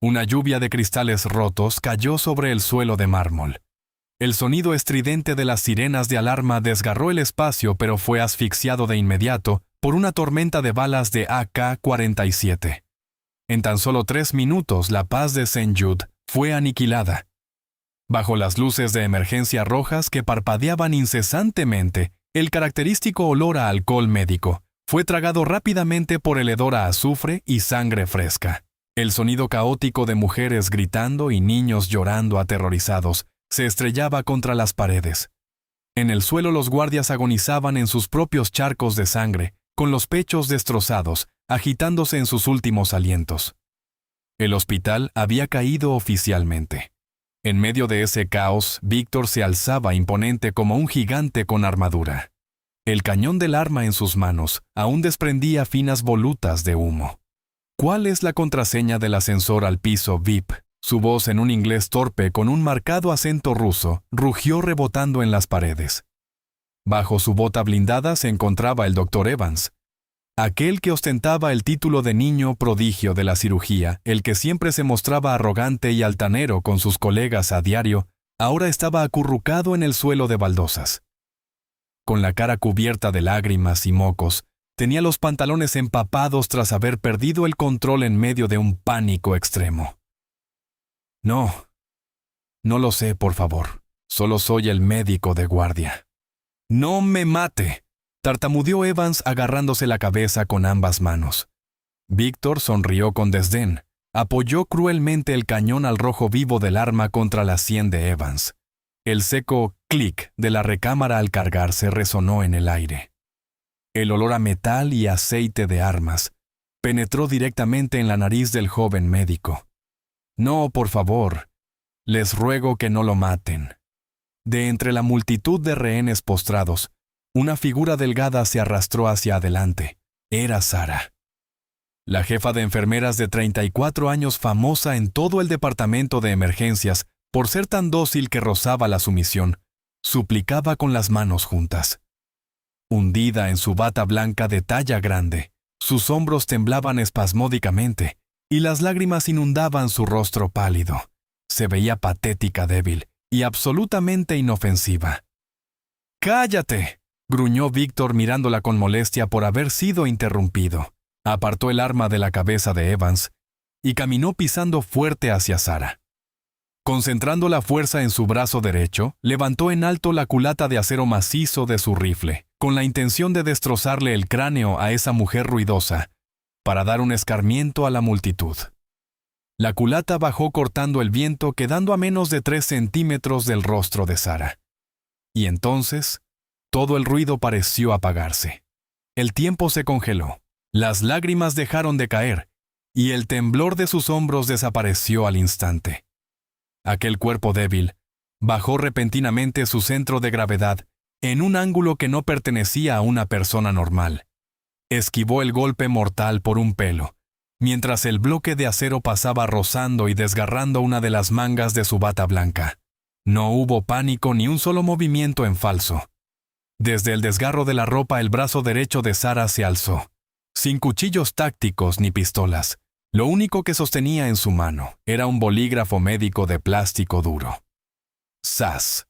Una lluvia de cristales rotos cayó sobre el suelo de mármol. El sonido estridente de las sirenas de alarma desgarró el espacio, pero fue asfixiado de inmediato por una tormenta de balas de AK-47. En tan solo 3 minutos, la paz de St. Jude fue aniquilada. Bajo las luces de emergencia rojas que parpadeaban incesantemente, el característico olor a alcohol médico fue tragado rápidamente por el hedor a azufre y sangre fresca. El sonido caótico de mujeres gritando y niños llorando aterrorizados se estrellaba contra las paredes. En el suelo los guardias agonizaban en sus propios charcos de sangre, con los pechos destrozados, agitándose en sus últimos alientos. El hospital había caído oficialmente. En medio de ese caos, Víctor se alzaba imponente como un gigante con armadura. El cañón del arma en sus manos aún desprendía finas volutas de humo. ¿Cuál es la contraseña del ascensor al piso VIP? Su voz en un inglés torpe con un marcado acento ruso rugió rebotando en las paredes. Bajo su bota blindada se encontraba el Dr. Evans, aquel que ostentaba el título de niño prodigio de la cirugía, el que siempre se mostraba arrogante y altanero con sus colegas a diario, ahora estaba acurrucado en el suelo de baldosas. Con la cara cubierta de lágrimas y mocos, tenía los pantalones empapados tras haber perdido el control en medio de un pánico extremo. No lo sé, por favor. Solo soy el médico de guardia. ¡No me mate!, tartamudeó Evans agarrándose la cabeza con ambas manos. Víctor sonrió con desdén. Apoyó cruelmente el cañón al rojo vivo del arma contra la sien de Evans. El seco clic de la recámara al cargarse resonó en el aire. El olor a metal y aceite de armas penetró directamente en la nariz del joven médico. No, por favor, les ruego que no lo maten. De entre la multitud de rehenes postrados, una figura delgada se arrastró hacia adelante. Era Sara. La jefa de enfermeras de 34 años, famosa en todo el departamento de emergencias por ser tan dócil que rozaba la sumisión, suplicaba con las manos juntas. Hundida en su bata blanca de talla grande, sus hombros temblaban espasmódicamente y las lágrimas inundaban su rostro pálido. Se veía patética, débil y absolutamente inofensiva. ¡Cállate!, gruñó Víctor mirándola con molestia por haber sido interrumpido. Apartó el arma de la cabeza de Evans y caminó pisando fuerte hacia Sara. Concentrando la fuerza en su brazo derecho, levantó en alto la culata de acero macizo de su rifle, con la intención de destrozarle el cráneo a esa mujer ruidosa, para dar un escarmiento a la multitud. La culata bajó cortando el viento, quedando a menos de 3 centímetros del rostro de Sara. Y entonces, todo el ruido pareció apagarse. El tiempo se congeló, las lágrimas dejaron de caer, y el temblor de sus hombros desapareció al instante. Aquel cuerpo débil bajó repentinamente su centro de gravedad en un ángulo que no pertenecía a una persona normal. Esquivó el golpe mortal por un pelo, mientras el bloque de acero pasaba rozando y desgarrando una de las mangas de su bata blanca. No hubo pánico ni un solo movimiento en falso. Desde el desgarro de la ropa, el brazo derecho de Sara se alzó, sin cuchillos tácticos ni pistolas. Lo único que sostenía en su mano era un bolígrafo médico de plástico duro. ¡Zas!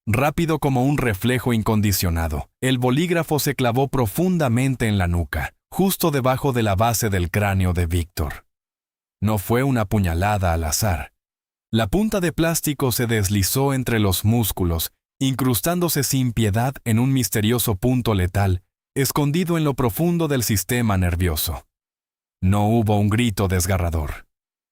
Rápido como un reflejo incondicionado, el bolígrafo se clavó profundamente en la nuca, justo debajo de la base del cráneo de Víctor. No fue una puñalada al azar. La punta de plástico se deslizó entre los músculos, incrustándose sin piedad en un misterioso punto letal, escondido en lo profundo del sistema nervioso. No hubo un grito desgarrador.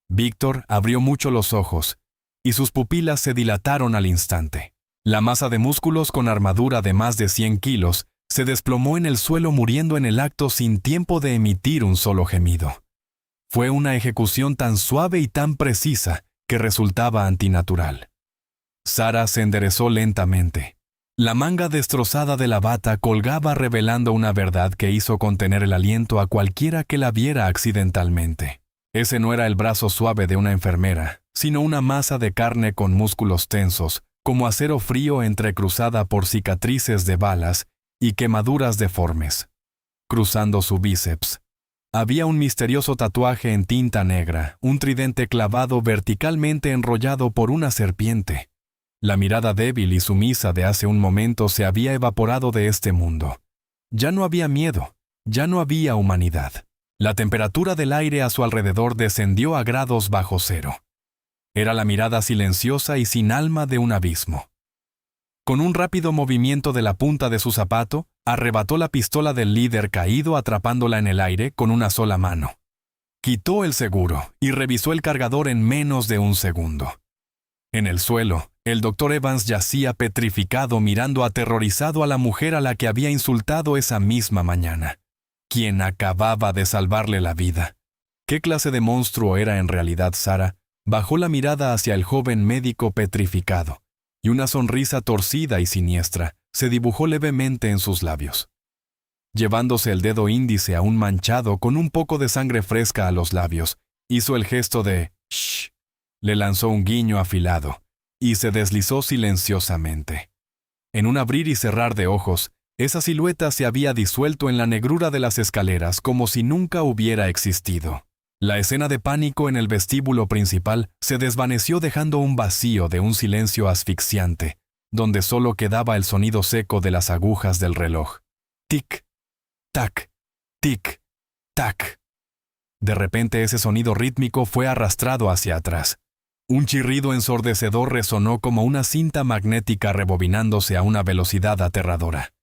Víctor abrió mucho los ojos, y sus pupilas se dilataron al instante. La masa de músculos con armadura de más de 100 kilos se desplomó en el suelo, muriendo en el acto sin tiempo de emitir un solo gemido. Fue una ejecución tan suave y tan precisa que resultaba antinatural. Sara se enderezó lentamente. La manga destrozada de la bata colgaba, revelando una verdad que hizo contener el aliento a cualquiera que la viera accidentalmente. Ese no era el brazo suave de una enfermera, sino una masa de carne con músculos tensos, como acero frío entrecruzada por cicatrices de balas y quemaduras deformes. Cruzando su bíceps, Había un misterioso tatuaje en tinta negra, un tridente clavado verticalmente enrollado por una serpiente. La mirada débil y sumisa de hace un momento se había evaporado de este mundo. Ya no había miedo, ya no había humanidad. La temperatura del aire a su alrededor descendió a grados bajo cero. Era la mirada silenciosa y sin alma de un abismo. Con un rápido movimiento de la punta de su zapato, arrebató la pistola del líder caído atrapándola en el aire con una sola mano. Quitó el seguro y revisó el cargador en menos de un segundo. En el suelo, el Dr. Evans yacía petrificado mirando aterrorizado a la mujer a la que había insultado esa misma mañana, quien acababa de salvarle la vida. ¿Qué clase de monstruo era en realidad Sarah? Bajó la mirada hacia el joven médico petrificado, y una sonrisa torcida y siniestra se dibujó levemente en sus labios. Llevándose el dedo índice aún manchado con un poco de sangre fresca a los labios, hizo el gesto de «shh». Le lanzó un guiño afilado, y se deslizó silenciosamente. En un abrir y cerrar de ojos, esa silueta se había disuelto en la negrura de las escaleras como si nunca hubiera existido. La escena de pánico en el vestíbulo principal se desvaneció dejando un vacío de un silencio asfixiante, donde solo quedaba el sonido seco de las agujas del reloj. Tic, tac, tic, tac. De repente ese sonido rítmico fue arrastrado hacia atrás. Un chirrido ensordecedor resonó como una cinta magnética rebobinándose a una velocidad aterradora.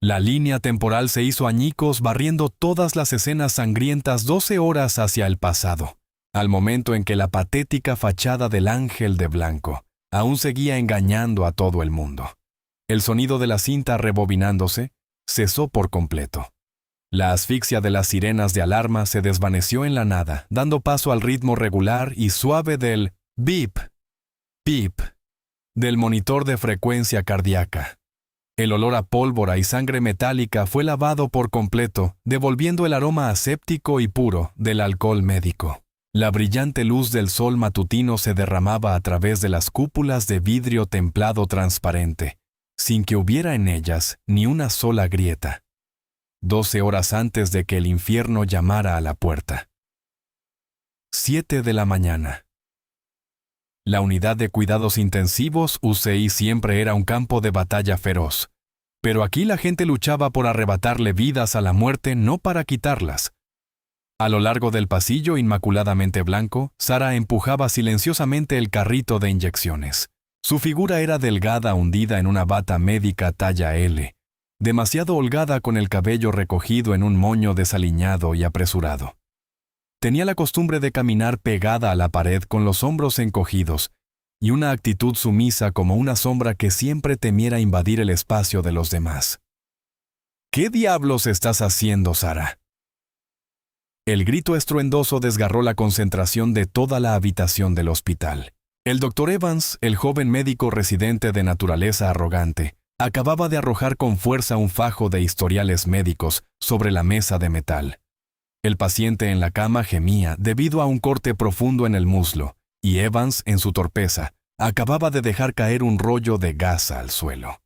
La línea temporal se hizo añicos barriendo todas las escenas sangrientas 12 horas hacia el pasado, al momento en que la patética fachada del ángel de blanco aún seguía engañando a todo el mundo. El sonido de la cinta rebobinándose cesó por completo. La asfixia de las sirenas de alarma se desvaneció en la nada, dando paso al ritmo regular y suave del bip, pip, del monitor de frecuencia cardíaca. El olor a pólvora y sangre metálica fue lavado por completo, devolviendo el aroma aséptico y puro del alcohol médico. La brillante luz del sol matutino se derramaba a través de las cúpulas de vidrio templado transparente, sin que hubiera en ellas ni una sola grieta. 12 horas antes de que el infierno llamara a la puerta. 7 de la mañana. La unidad de cuidados intensivos UCI siempre era un campo de batalla feroz. Pero aquí la gente luchaba por arrebatarle vidas a la muerte, no para quitarlas. A lo largo del pasillo inmaculadamente blanco, Sarah empujaba silenciosamente el carrito de inyecciones. Su figura era delgada hundida en una bata médica talla L, demasiado holgada con el cabello recogido en un moño desaliñado y apresurado. Tenía la costumbre de caminar pegada a la pared con los hombros encogidos y una actitud sumisa como una sombra que siempre temiera invadir el espacio de los demás. ¿Qué diablos estás haciendo, Sarah? El grito estruendoso desgarró la concentración de toda la habitación del hospital. El Dr. Evans, el joven médico residente de naturaleza arrogante, acababa de arrojar con fuerza un fajo de historiales médicos sobre la mesa de metal. El paciente en la cama gemía debido a un corte profundo en el muslo, y Evans, en su torpeza, acababa de dejar caer un rollo de gasa al suelo.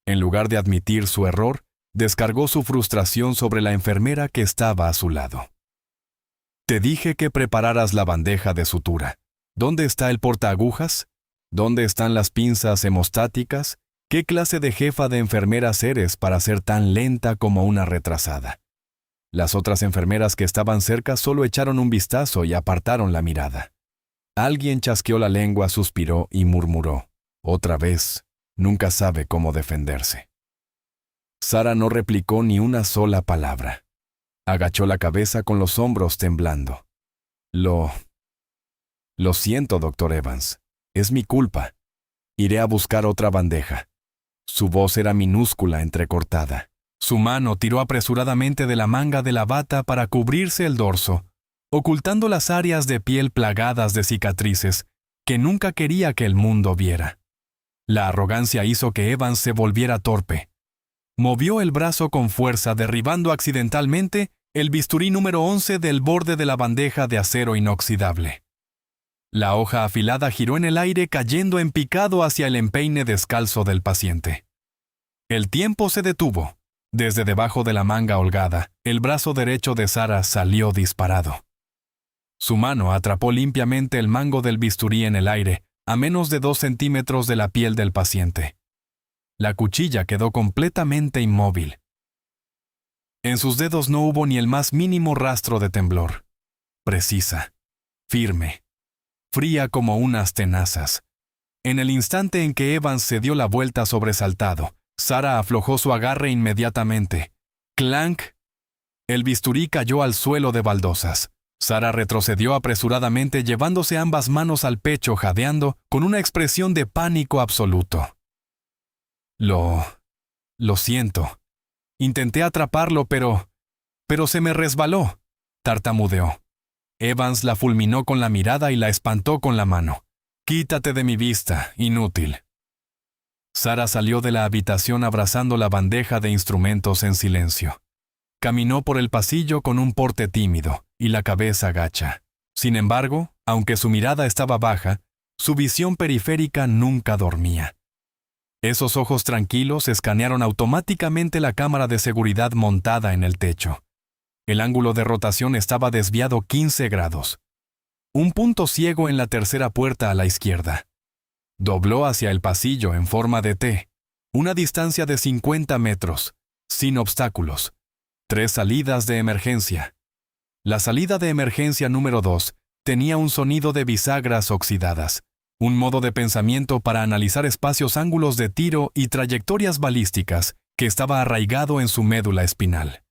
En lugar de admitir su error, descargó su frustración sobre la enfermera que estaba a su lado. «Te dije que prepararas la bandeja de sutura. ¿Dónde está el portaagujas? ¿Dónde están las pinzas hemostáticas? ¿Qué clase de jefa de enfermeras eres para ser tan lenta como una retrasada?» Las otras enfermeras que estaban cerca solo echaron un vistazo y apartaron la mirada. Alguien chasqueó la lengua, suspiró y murmuró: «Otra vez, nunca sabe cómo defenderse». Sarah no replicó ni una sola palabra. Agachó la cabeza con los hombros temblando. Lo siento, Dr. Evans. Es mi culpa. Iré a buscar otra bandeja». Su voz era minúscula, entrecortada. Su mano tiró apresuradamente de la manga de la bata para cubrirse el dorso, ocultando las áreas de piel plagadas de cicatrices que nunca quería que el mundo viera. La arrogancia hizo que Evans se volviera torpe. Movió el brazo con fuerza, derribando accidentalmente el bisturí número 11 del borde de la bandeja de acero inoxidable. La hoja afilada giró en el aire, cayendo en picado hacia el empeine descalzo del paciente. El tiempo se detuvo. Desde debajo de la manga holgada, el brazo derecho de Sara salió disparado. Su mano atrapó limpiamente el mango del bisturí en el aire, a menos de 2 centímetros de la piel del paciente. La cuchilla quedó completamente inmóvil. En sus dedos no hubo ni el más mínimo rastro de temblor. Precisa, firme, fría como unas tenazas. En el instante en que Evans se dio la vuelta sobresaltado, Sara aflojó su agarre inmediatamente. ¡Clank! El bisturí cayó al suelo de baldosas. Sara retrocedió apresuradamente llevándose ambas manos al pecho jadeando con una expresión de pánico absoluto. Lo siento. Intenté atraparlo, pero se me resbaló, tartamudeó. Evans la fulminó con la mirada y la espantó con la mano. «Quítate de mi vista, inútil». Sara salió de la habitación abrazando la bandeja de instrumentos en silencio. Caminó por el pasillo con un porte tímido y la cabeza gacha. Sin embargo, aunque su mirada estaba baja, su visión periférica nunca dormía. Esos ojos tranquilos escanearon automáticamente la cámara de seguridad montada en el techo. El ángulo de rotación estaba desviado 15 grados. Un punto ciego en la tercera puerta a la izquierda. Dobló hacia el pasillo en forma de T, una distancia de 50 metros, sin obstáculos. 3 salidas de emergencia. La salida de emergencia número 2 tenía un sonido de bisagras oxidadas, un modo de pensamiento para analizar espacios, ángulos de tiro y trayectorias balísticas que estaba arraigado en su médula espinal.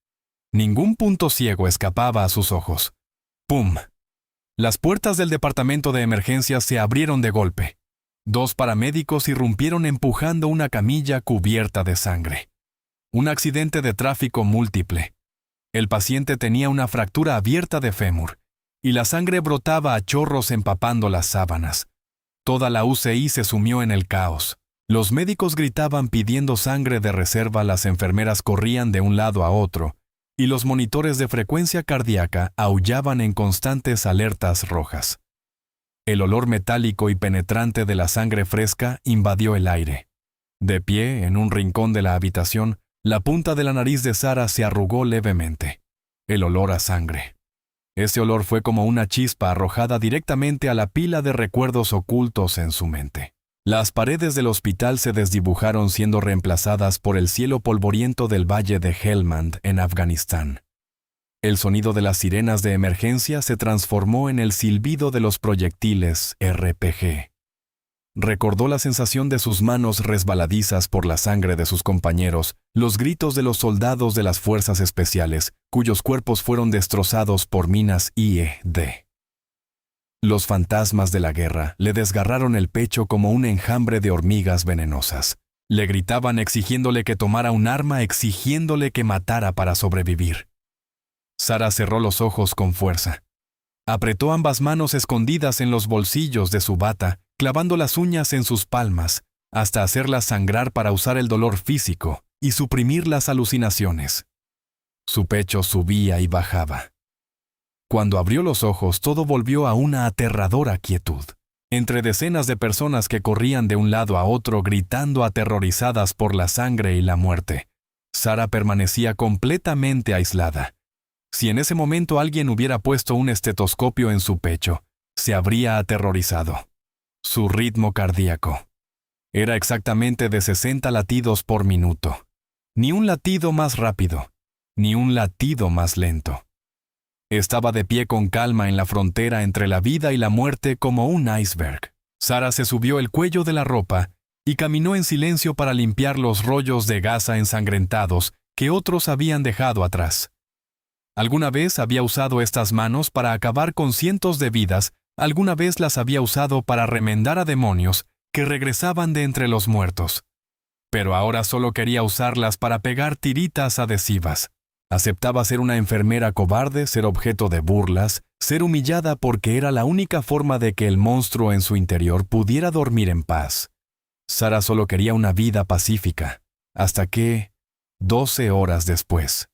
Ningún punto ciego escapaba a sus ojos. ¡Pum! Las puertas del departamento de emergencias se abrieron de golpe. 2 paramédicos irrumpieron empujando una camilla cubierta de sangre. Un accidente de tráfico múltiple. El paciente tenía una fractura abierta de fémur, y la sangre brotaba a chorros empapando las sábanas. Toda la UCI se sumió en el caos. Los médicos gritaban pidiendo sangre de reserva, las enfermeras corrían de un lado a otro, y los monitores de frecuencia cardíaca aullaban en constantes alertas rojas. El olor metálico y penetrante de la sangre fresca invadió el aire. De pie, en un rincón de la habitación, la punta de la nariz de Sara se arrugó levemente. El olor a sangre. Ese olor fue como una chispa arrojada directamente a la pila de recuerdos ocultos en su mente. Las paredes del hospital se desdibujaron siendo reemplazadas por el cielo polvoriento del valle de Helmand en Afganistán. El sonido de las sirenas de emergencia se transformó en el silbido de los proyectiles RPG. Recordó la sensación de sus manos resbaladizas por la sangre de sus compañeros, los gritos de los soldados de las fuerzas especiales, cuyos cuerpos fueron destrozados por minas IED. Los fantasmas de la guerra le desgarraron el pecho como un enjambre de hormigas venenosas. Le gritaban exigiéndole que tomara un arma, exigiéndole que matara para sobrevivir. Sara cerró los ojos con fuerza. Apretó ambas manos escondidas en los bolsillos de su bata, clavando las uñas en sus palmas, hasta hacerlas sangrar para usar el dolor físico y suprimir las alucinaciones. Su pecho subía y bajaba. Cuando abrió los ojos, todo volvió a una aterradora quietud. Entre decenas de personas que corrían de un lado a otro gritando aterrorizadas por la sangre y la muerte, Sara permanecía completamente aislada. Si en ese momento alguien hubiera puesto un estetoscopio en su pecho, se habría aterrorizado. Su ritmo cardíaco era exactamente de 60 latidos por minuto. Ni un latido más rápido, ni un latido más lento. Estaba de pie con calma en la frontera entre la vida y la muerte como un iceberg. Sara se subió el cuello de la ropa y caminó en silencio para limpiar los rollos de gasa ensangrentados que otros habían dejado atrás. Alguna vez había usado estas manos para acabar con cientos de vidas, alguna vez las había usado para remendar a demonios que regresaban de entre los muertos. Pero ahora solo quería usarlas para pegar tiritas adhesivas. Aceptaba ser una enfermera cobarde, ser objeto de burlas, ser humillada porque era la única forma de que el monstruo en su interior pudiera dormir en paz. Sara solo quería una vida pacífica, hasta que, 12 horas después,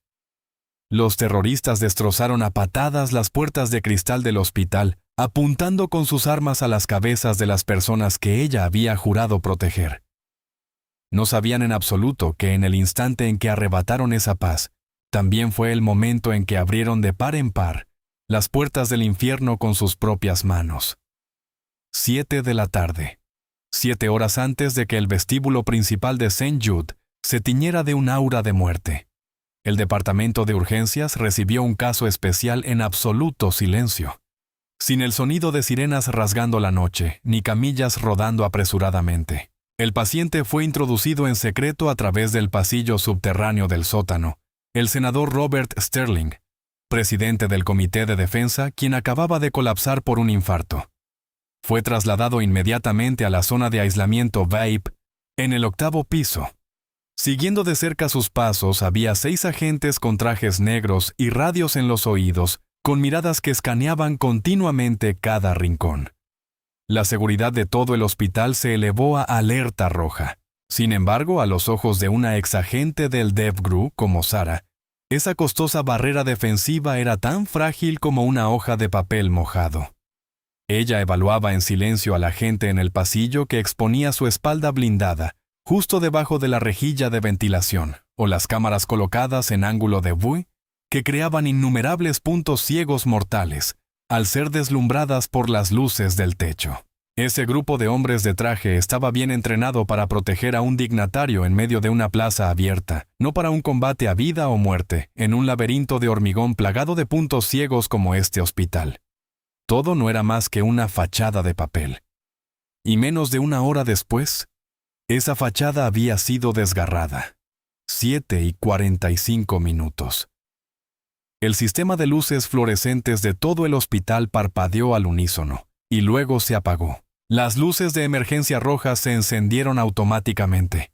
los terroristas destrozaron a patadas las puertas de cristal del hospital, apuntando con sus armas a las cabezas de las personas que ella había jurado proteger. No sabían en absoluto que en el instante en que arrebataron esa paz, también fue el momento en que abrieron de par en par las puertas del infierno con sus propias manos. 7 de la tarde. 7 horas antes de que el vestíbulo principal de St. Jude se tiñera de un aura de muerte. El departamento de urgencias recibió un caso especial en absoluto silencio. Sin el sonido de sirenas rasgando la noche, ni camillas rodando apresuradamente. El paciente fue introducido en secreto a través del pasillo subterráneo del sótano. El senador Robert Sterling, presidente del Comité de Defensa, quien acababa de colapsar por un infarto. Fue trasladado inmediatamente a la zona de aislamiento VIP, en el 8º piso. Siguiendo de cerca sus pasos, había 6 agentes con trajes negros y radios en los oídos, con miradas que escaneaban continuamente cada rincón. La seguridad de todo el hospital se elevó a alerta roja. Sin embargo, a los ojos de una exagente del DEVGRU como Sarah, esa costosa barrera defensiva era tan frágil como una hoja de papel mojado. Ella evaluaba en silencio a la gente en el pasillo que exponía su espalda blindada, justo debajo de la rejilla de ventilación, o las cámaras colocadas en ángulo de V, que creaban innumerables puntos ciegos mortales, al ser deslumbradas por las luces del techo. Ese grupo de hombres de traje estaba bien entrenado para proteger a un dignatario en medio de una plaza abierta, no para un combate a vida o muerte, en un laberinto de hormigón plagado de puntos ciegos como este hospital. Todo no era más que una fachada de papel. Y menos de una hora después, esa fachada había sido desgarrada. 7:45. El sistema de luces fluorescentes de todo el hospital parpadeó al unísono, y luego se apagó. Las luces de emergencia rojas se encendieron automáticamente.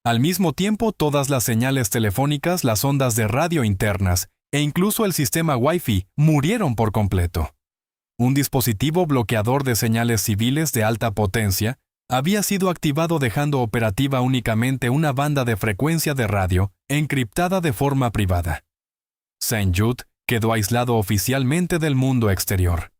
Al mismo tiempo, todas las señales telefónicas, las ondas de radio internas e incluso el sistema Wi-Fi murieron por completo. Un dispositivo bloqueador de señales civiles de alta potencia había sido activado dejando operativa únicamente una banda de frecuencia de radio encriptada de forma privada. St. Jude quedó aislado oficialmente del mundo exterior.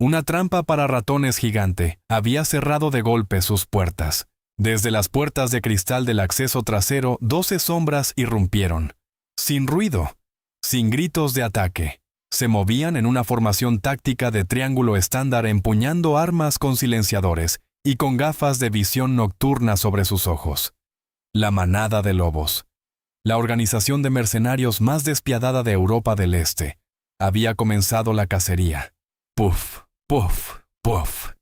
Una trampa para ratones gigante había cerrado de golpe sus puertas. Desde las puertas de cristal del acceso trasero, 12 sombras irrumpieron. Sin ruido, sin gritos de ataque. Se movían en una formación táctica de triángulo estándar empuñando armas con silenciadores y con gafas de visión nocturna sobre sus ojos. La manada de lobos. La organización de mercenarios más despiadada de Europa del Este. Había comenzado la cacería. Puff, puff, puff.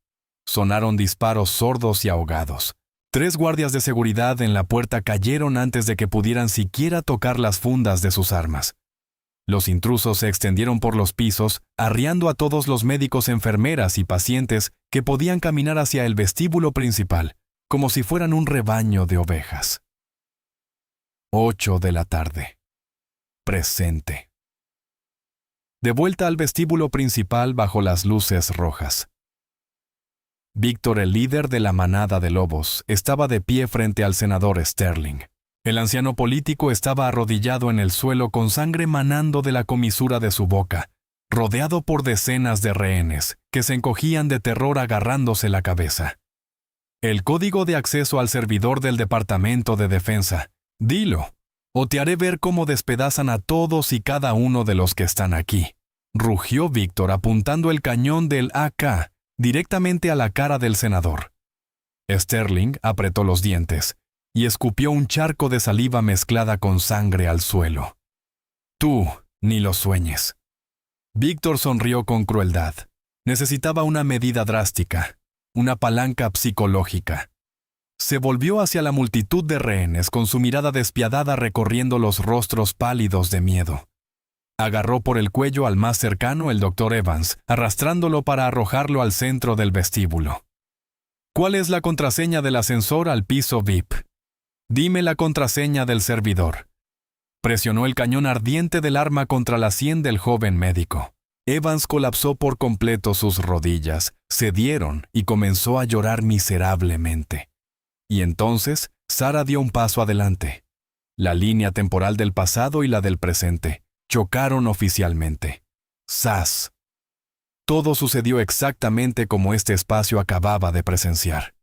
Sonaron disparos sordos y ahogados. 3 guardias de seguridad en la puerta cayeron antes de que pudieran siquiera tocar las fundas de sus armas. Los intrusos se extendieron por los pisos, arriando a todos los médicos, enfermeras y pacientes que podían caminar hacia el vestíbulo principal, como si fueran un rebaño de ovejas. 8 de la tarde. Presente. De vuelta al vestíbulo principal bajo las luces rojas. Víctor, el líder de la manada de lobos, estaba de pie frente al senador Sterling. El anciano político estaba arrodillado en el suelo con sangre manando de la comisura de su boca, rodeado por decenas de rehenes, que se encogían de terror agarrándose la cabeza. El código de acceso al servidor del Departamento de Defensa. Dilo, o te haré ver cómo despedazan a todos y cada uno de los que están aquí. Rugió Víctor apuntando el cañón del AK directamente a la cara del senador. Sterling apretó los dientes y escupió un charco de saliva mezclada con sangre al suelo. Tú, ni lo sueñes. Víctor sonrió con crueldad. Necesitaba una medida drástica, una palanca psicológica. Se volvió hacia la multitud de rehenes con su mirada despiadada recorriendo los rostros pálidos de miedo. Agarró por el cuello al más cercano, el Dr. Evans, arrastrándolo para arrojarlo al centro del vestíbulo. ¿Cuál es la contraseña del ascensor al piso VIP? Dime la contraseña del servidor. Presionó el cañón ardiente del arma contra la sien del joven médico. Evans colapsó por completo, sus rodillas cedieron y comenzó a llorar miserablemente. Y entonces, Sarah dio un paso adelante. La línea temporal del pasado y la del presente chocaron oficialmente. ¡Zas! Todo sucedió exactamente como este espacio acababa de presenciar.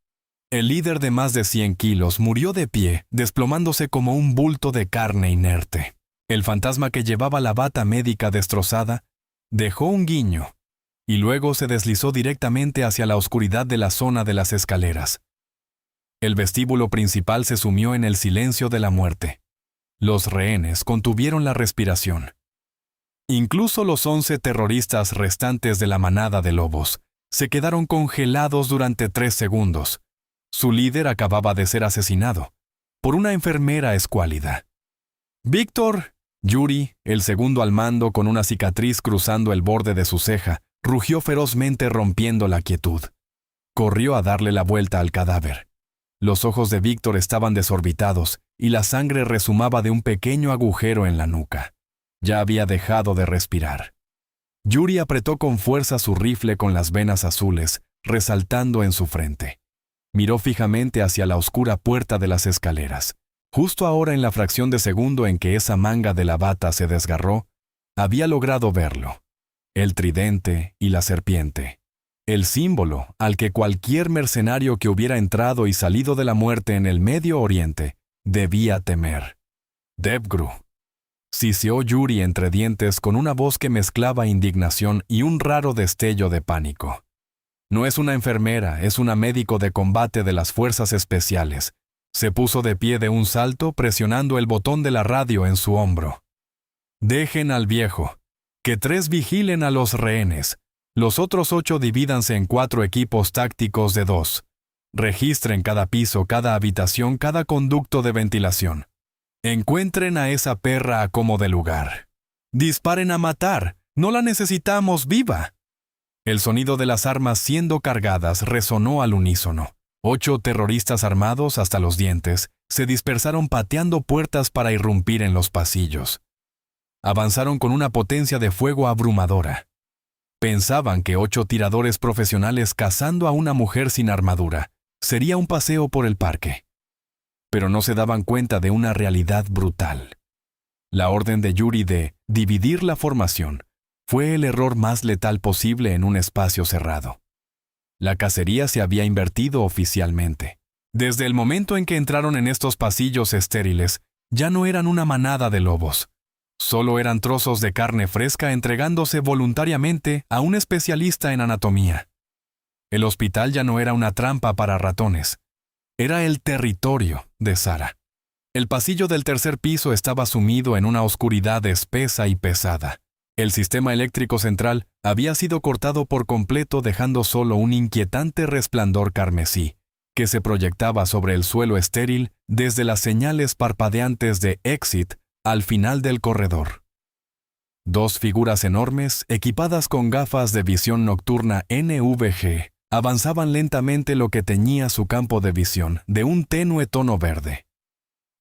El líder de más de 100 kilos murió de pie, desplomándose como un bulto de carne inerte. El fantasma que llevaba la bata médica destrozada dejó un guiño y luego se deslizó directamente hacia la oscuridad de la zona de las escaleras. El vestíbulo principal se sumió en el silencio de la muerte. Los rehenes contuvieron la respiración. Incluso los 11 terroristas restantes de la manada de lobos se quedaron congelados durante 3 segundos. Su líder acababa de ser asesinado por una enfermera escuálida. Víctor, Yuri, el segundo al mando con una cicatriz cruzando el borde de su ceja, rugió ferozmente rompiendo la quietud. Corrió a darle la vuelta al cadáver. Los ojos de Víctor estaban desorbitados y la sangre resumaba de un pequeño agujero en la nuca. Ya había dejado de respirar. Yuri apretó con fuerza su rifle con las venas azules, resaltando en su frente. Miró fijamente hacia la oscura puerta de las escaleras. Justo ahora, en la fracción de segundo en que esa manga de la bata se desgarró, había logrado verlo. El tridente y la serpiente. El símbolo al que cualquier mercenario que hubiera entrado y salido de la muerte en el Medio Oriente debía temer. Devgru. Siseó Yuri entre dientes con una voz que mezclaba indignación y un raro destello de pánico. No es una enfermera, es una médico de combate de las fuerzas especiales. Se puso de pie de un salto presionando el botón de la radio en su hombro. Dejen al viejo. Que 3 vigilen a los rehenes. Los otros 8 divídanse en 4 equipos tácticos de 2. Registren cada piso, cada habitación, cada conducto de ventilación. Encuentren a esa perra a como de lugar. Disparen a matar. No la necesitamos viva. El sonido de las armas siendo cargadas resonó al unísono. 8 terroristas armados hasta los dientes se dispersaron pateando puertas para irrumpir en los pasillos. Avanzaron con una potencia de fuego abrumadora. Pensaban que 8 tiradores profesionales cazando a una mujer sin armadura sería un paseo por el parque. Pero no se daban cuenta de una realidad brutal. La orden de Yuri de dividir la formación fue el error más letal posible en un espacio cerrado. La cacería se había invertido oficialmente. Desde el momento en que entraron en estos pasillos estériles, ya no eran una manada de lobos. Solo eran trozos de carne fresca entregándose voluntariamente a un especialista en anatomía. El hospital ya no era una trampa para ratones. Era el territorio de Sara. El pasillo del 3er piso estaba sumido en una oscuridad espesa y pesada. El sistema eléctrico central había sido cortado por completo, dejando solo un inquietante resplandor carmesí, que se proyectaba sobre el suelo estéril desde las señales parpadeantes de exit al final del corredor. 2 figuras enormes, equipadas con gafas de visión nocturna NVG, avanzaban lentamente lo que teñía su campo de visión de un tenue tono verde.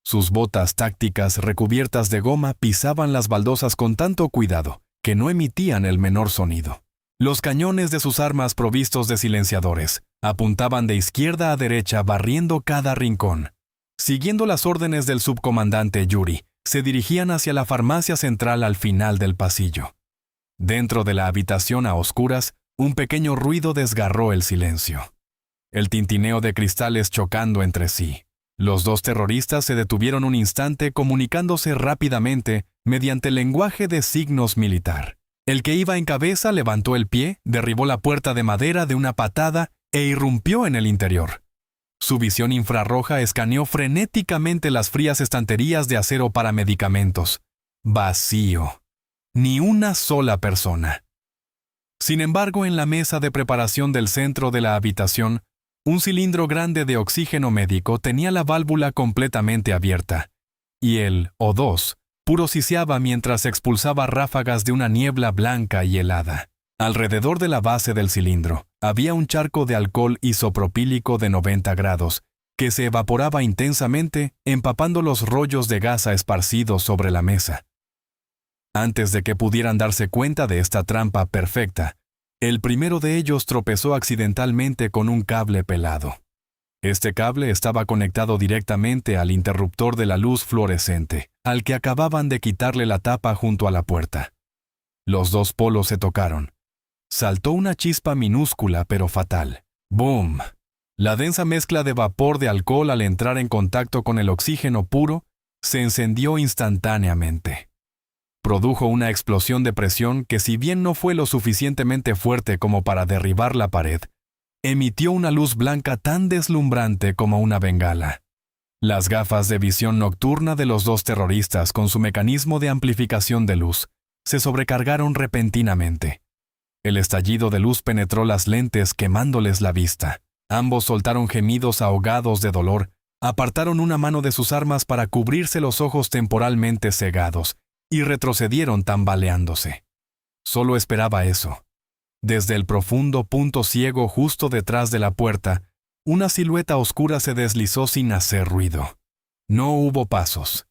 Sus botas tácticas recubiertas de goma pisaban las baldosas con tanto cuidado que no emitían el menor sonido. Los cañones de sus armas provistos de silenciadores apuntaban de izquierda a derecha barriendo cada rincón. Siguiendo las órdenes del subcomandante Yuri, se dirigían hacia la farmacia central al final del pasillo. Dentro de la habitación a oscuras, un pequeño ruido desgarró el silencio. El tintineo de cristales chocando entre sí. Los 2 terroristas se detuvieron un instante comunicándose rápidamente mediante lenguaje de signos militar. El que iba en cabeza levantó el pie, derribó la puerta de madera de una patada e irrumpió en el interior. Su visión infrarroja escaneó frenéticamente las frías estanterías de acero para medicamentos. Vacío. Ni una sola persona. Sin embargo, en la mesa de preparación del centro de la habitación, un cilindro grande de oxígeno médico tenía la válvula completamente abierta, y el O2 puro siseaba mientras expulsaba ráfagas de una niebla blanca y helada. Alrededor de la base del cilindro había un charco de alcohol isopropílico de 90 grados, que se evaporaba intensamente, empapando los rollos de gasa esparcidos sobre la mesa. Antes de que pudieran darse cuenta de esta trampa perfecta, el primero de ellos tropezó accidentalmente con un cable pelado. Este cable estaba conectado directamente al interruptor de la luz fluorescente, al que acababan de quitarle la tapa junto a la puerta. Los 2 polos se tocaron. Saltó una chispa minúscula pero fatal. ¡Boom! La densa mezcla de vapor de alcohol al entrar en contacto con el oxígeno puro se encendió instantáneamente. Produjo una explosión de presión que, si bien no fue lo suficientemente fuerte como para derribar la pared, emitió una luz blanca tan deslumbrante como una bengala. Las gafas de visión nocturna de los dos terroristas, con su mecanismo de amplificación de luz, se sobrecargaron repentinamente. El estallido de luz penetró las lentes, quemándoles la vista. Ambos soltaron gemidos ahogados de dolor, apartaron una mano de sus armas para cubrirse los ojos temporalmente cegados y retrocedieron tambaleándose. Solo esperaba eso. Desde el profundo punto ciego justo detrás de la puerta, una silueta oscura se deslizó sin hacer ruido. No hubo pasos.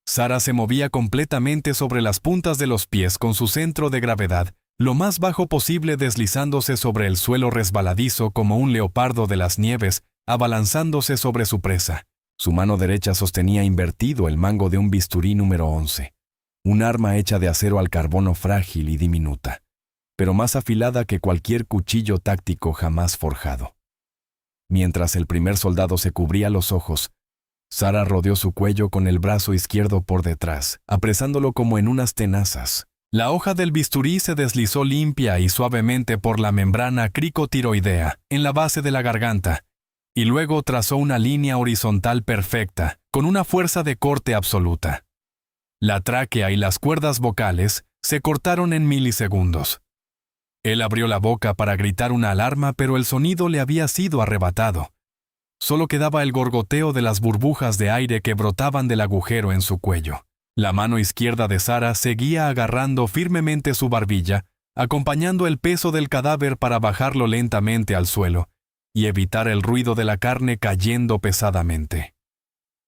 Sarah se movía completamente sobre las puntas de los pies con su centro de gravedad lo más bajo posible, deslizándose sobre el suelo resbaladizo como un leopardo de las nieves, abalanzándose sobre su presa. Su mano derecha sostenía invertido el mango de un bisturí número 11, un arma hecha de acero al carbono frágil y diminuta, pero más afilada que cualquier cuchillo táctico jamás forjado. Mientras el primer soldado se cubría los ojos, Sarah rodeó su cuello con el brazo izquierdo por detrás, apresándolo como en unas tenazas. La hoja del bisturí se deslizó limpia y suavemente por la membrana cricotiroidea en la base de la garganta, y luego trazó una línea horizontal perfecta, con una fuerza de corte absoluta. La tráquea y las cuerdas vocales se cortaron en milisegundos. Él abrió la boca para gritar una alarma, pero el sonido le había sido arrebatado. Solo quedaba el gorgoteo de las burbujas de aire que brotaban del agujero en su cuello. La mano izquierda de Sarah seguía agarrando firmemente su barbilla, acompañando el peso del cadáver para bajarlo lentamente al suelo y evitar el ruido de la carne cayendo pesadamente.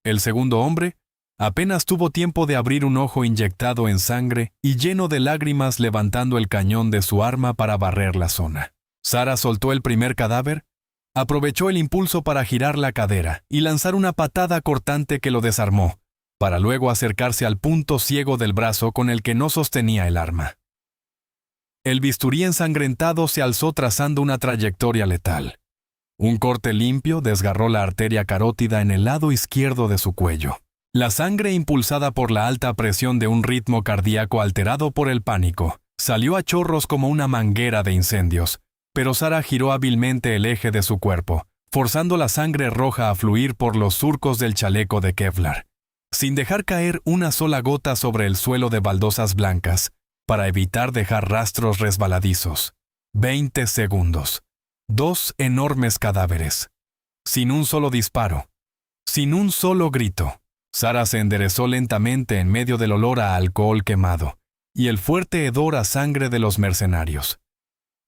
El segundo hombre apenas tuvo tiempo de abrir un ojo inyectado en sangre y lleno de lágrimas, levantando el cañón de su arma para barrer la zona. Sarah soltó el primer cadáver, aprovechó el impulso para girar la cadera y lanzar una patada cortante que lo desarmó, para luego acercarse al punto ciego del brazo con el que no sostenía el arma. El bisturí ensangrentado se alzó trazando una trayectoria letal. Un corte limpio desgarró la arteria carótida en el lado izquierdo de su cuello. La sangre, impulsada por la alta presión de un ritmo cardíaco alterado por el pánico, salió a chorros como una manguera de incendios, pero Sarah giró hábilmente el eje de su cuerpo, forzando la sangre roja a fluir por los surcos del chaleco de Kevlar, sin dejar caer una sola gota sobre el suelo de baldosas blancas, para evitar dejar rastros resbaladizos. 20 segundos. 2 enormes cadáveres. Sin un solo disparo. Sin un solo grito. Sarah se enderezó lentamente en medio del olor a alcohol quemado y el fuerte hedor a sangre de los mercenarios.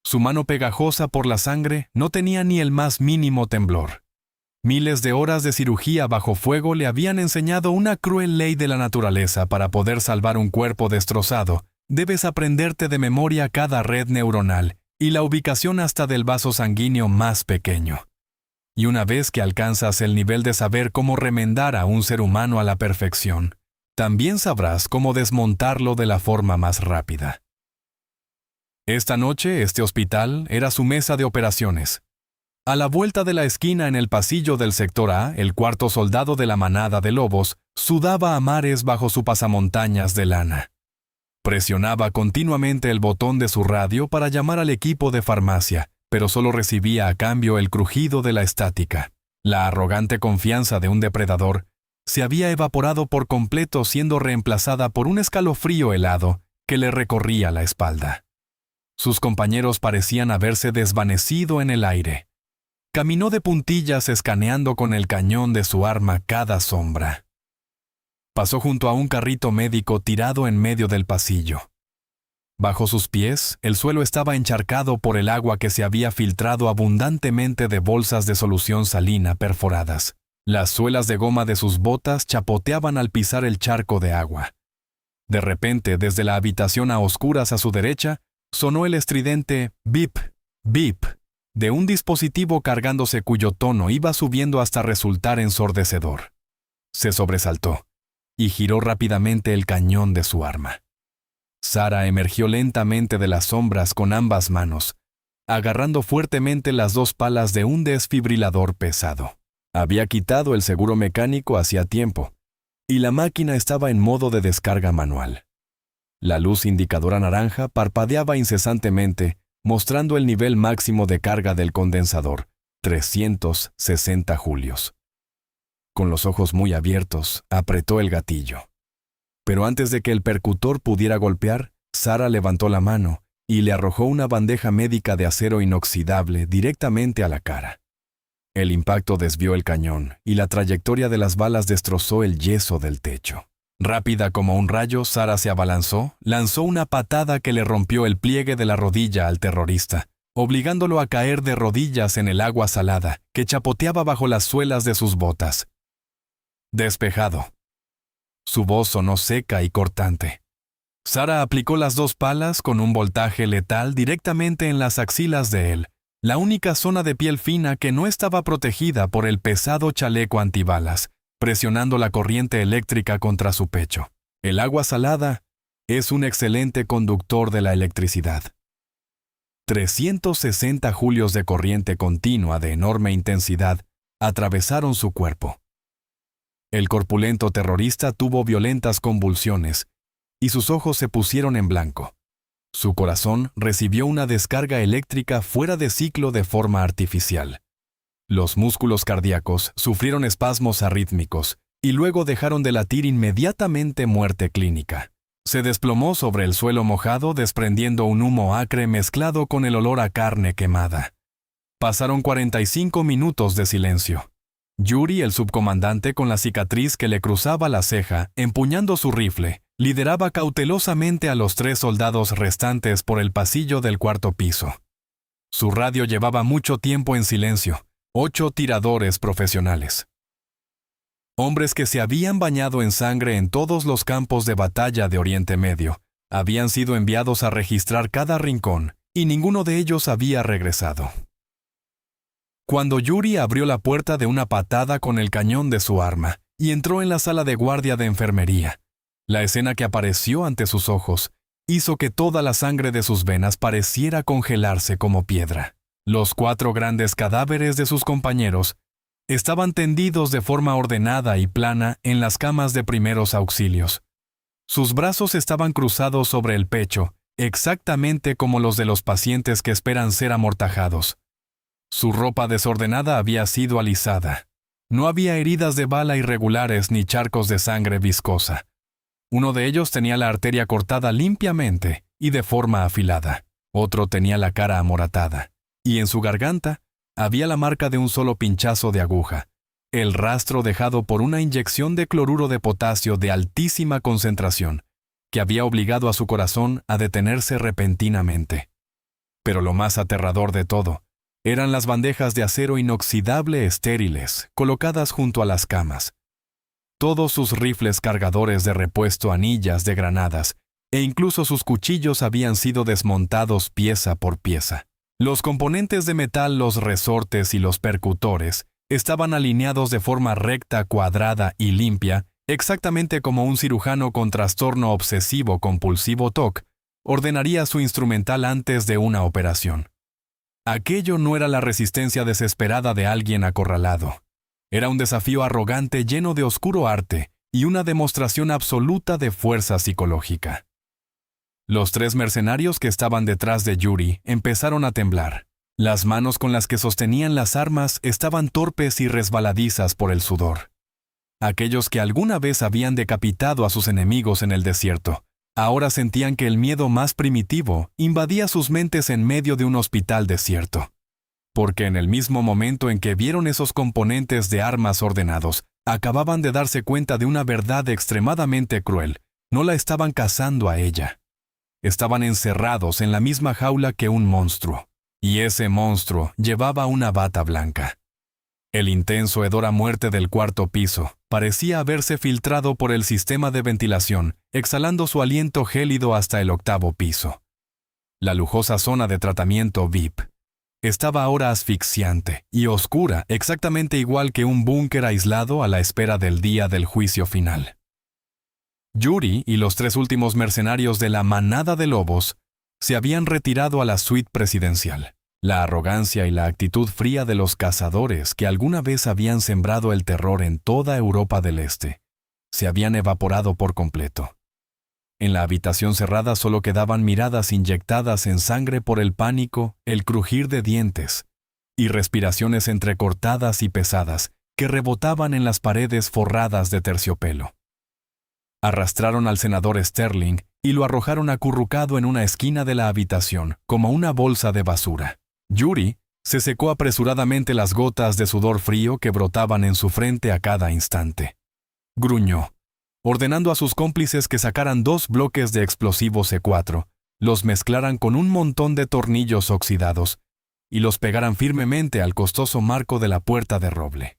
Su mano pegajosa por la sangre no tenía ni el más mínimo temblor. Miles de horas de cirugía bajo fuego le habían enseñado una cruel ley de la naturaleza. Para poder salvar un cuerpo destrozado, debes aprenderte de memoria cada red neuronal y la ubicación hasta del vaso sanguíneo más pequeño. Y una vez que alcanzas el nivel de saber cómo remendar a un ser humano a la perfección, también sabrás cómo desmontarlo de la forma más rápida. Esta noche, este hospital era su mesa de operaciones. A la vuelta de la esquina en el pasillo del sector A, el cuarto soldado de la manada de lobos sudaba a mares bajo su pasamontañas de lana. Presionaba continuamente el botón de su radio para llamar al equipo de farmacia, pero solo recibía a cambio el crujido de la estática. La arrogante confianza de un depredador se había evaporado por completo, siendo reemplazada por un escalofrío helado que le recorría la espalda. Sus compañeros parecían haberse desvanecido en el aire. Caminó de puntillas, escaneando con el cañón de su arma cada sombra. Pasó junto a un carrito médico tirado en medio del pasillo. Bajo sus pies, el suelo estaba encharcado por el agua que se había filtrado abundantemente de bolsas de solución salina perforadas. Las suelas de goma de sus botas chapoteaban al pisar el charco de agua. De repente, desde la habitación a oscuras a su derecha, sonó el estridente bip, bip, de un dispositivo cargándose cuyo tono iba subiendo hasta resultar ensordecedor. Se sobresaltó y giró rápidamente el cañón de su arma. Sarah emergió lentamente de las sombras con ambas manos, agarrando fuertemente las dos palas de un desfibrilador pesado. Había quitado el seguro mecánico hacía tiempo, y la máquina estaba en modo de descarga manual. La luz indicadora naranja parpadeaba incesantemente, mostrando el nivel máximo de carga del condensador, 360 julios. Con los ojos muy abiertos, apretó el gatillo. Pero antes de que el percutor pudiera golpear, Sara levantó la mano y le arrojó una bandeja médica de acero inoxidable directamente a la cara. El impacto desvió el cañón y la trayectoria de las balas destrozó el yeso del techo. Rápida como un rayo, Sara se abalanzó, lanzó una patada que le rompió el pliegue de la rodilla al terrorista, obligándolo a caer de rodillas en el agua salada que chapoteaba bajo las suelas de sus botas. Despejado. Su voz sonó seca y cortante. Sara aplicó las dos palas con un voltaje letal directamente en las axilas de él, la única zona de piel fina que no estaba protegida por el pesado chaleco antibalas, presionando la corriente eléctrica contra su pecho. El agua salada es un excelente conductor de la electricidad. 360 julios de corriente continua de enorme intensidad atravesaron su cuerpo. El corpulento terrorista tuvo violentas convulsiones y sus ojos se pusieron en blanco. Su corazón recibió una descarga eléctrica fuera de ciclo de forma artificial. Los músculos cardíacos sufrieron espasmos arrítmicos y luego dejaron de latir inmediatamente muerte clínica. Se desplomó sobre el suelo mojado desprendiendo un humo acre mezclado con el olor a carne quemada. Pasaron 45 minutos de silencio. Yuri, el subcomandante con la cicatriz que le cruzaba la ceja, empuñando su rifle, lideraba cautelosamente a los 3 soldados restantes por el pasillo del cuarto piso. Su radio llevaba mucho tiempo en silencio. 8 tiradores profesionales. Hombres que se habían bañado en sangre en todos los campos de batalla de Oriente Medio, habían sido enviados a registrar cada rincón, y ninguno de ellos había regresado. Cuando Yuri abrió la puerta de una patada con el cañón de su arma, y entró en la sala de guardia de enfermería, la escena que apareció ante sus ojos hizo que toda la sangre de sus venas pareciera congelarse como piedra. Los 4 grandes cadáveres de sus compañeros estaban tendidos de forma ordenada y plana en las camas de primeros auxilios. Sus brazos estaban cruzados sobre el pecho, exactamente como los de los pacientes que esperan ser amortajados. Su ropa desordenada había sido alisada. No había heridas de bala irregulares ni charcos de sangre viscosa. Uno de ellos tenía la arteria cortada limpiamente y de forma afilada. Otro tenía la cara amoratada. Y en su garganta había la marca de un solo pinchazo de aguja, el rastro dejado por una inyección de cloruro de potasio de altísima concentración, que había obligado a su corazón a detenerse repentinamente. Pero lo más aterrador de todo eran las bandejas de acero inoxidable estériles colocadas junto a las camas. Todos sus rifles cargadores de repuesto, anillas de granadas, e incluso sus cuchillos habían sido desmontados pieza por pieza. Los componentes de metal, los resortes y los percutores estaban alineados de forma recta, cuadrada y limpia, exactamente como un cirujano con trastorno obsesivo-compulsivo TOC ordenaría su instrumental antes de una operación. Aquello no era la resistencia desesperada de alguien acorralado. Era un desafío arrogante lleno de oscuro arte y una demostración absoluta de fuerza psicológica. Los 3 mercenarios que estaban detrás de Yuri empezaron a temblar. Las manos con las que sostenían las armas estaban torpes y resbaladizas por el sudor. Aquellos que alguna vez habían decapitado a sus enemigos en el desierto, ahora sentían que el miedo más primitivo invadía sus mentes en medio de un hospital desierto. Porque en el mismo momento en que vieron esos componentes de armas ordenados, acababan de darse cuenta de una verdad extremadamente cruel. No la estaban cazando a ella. Estaban encerrados en la misma jaula que un monstruo, y ese monstruo llevaba una bata blanca. El intenso hedor a muerte del cuarto piso parecía haberse filtrado por el sistema de ventilación, exhalando su aliento gélido hasta el 8º piso. La lujosa zona de tratamiento VIP estaba ahora asfixiante y oscura, exactamente igual que un búnker aislado a la espera del día del juicio final. Yuri y los 3 últimos mercenarios de la manada de lobos se habían retirado a la suite presidencial. La arrogancia y la actitud fría de los cazadores que alguna vez habían sembrado el terror en toda Europa del Este se habían evaporado por completo. En la habitación cerrada solo quedaban miradas inyectadas en sangre por el pánico, el crujir de dientes y respiraciones entrecortadas y pesadas que rebotaban en las paredes forradas de terciopelo. Arrastraron al senador Sterling y lo arrojaron acurrucado en una esquina de la habitación, como una bolsa de basura. Yuri se secó apresuradamente las gotas de sudor frío que brotaban en su frente a cada instante. Gruñó, ordenando a sus cómplices que sacaran 2 bloques de explosivos E4, los mezclaran con un montón de tornillos oxidados y los pegaran firmemente al costoso marco de la puerta de roble.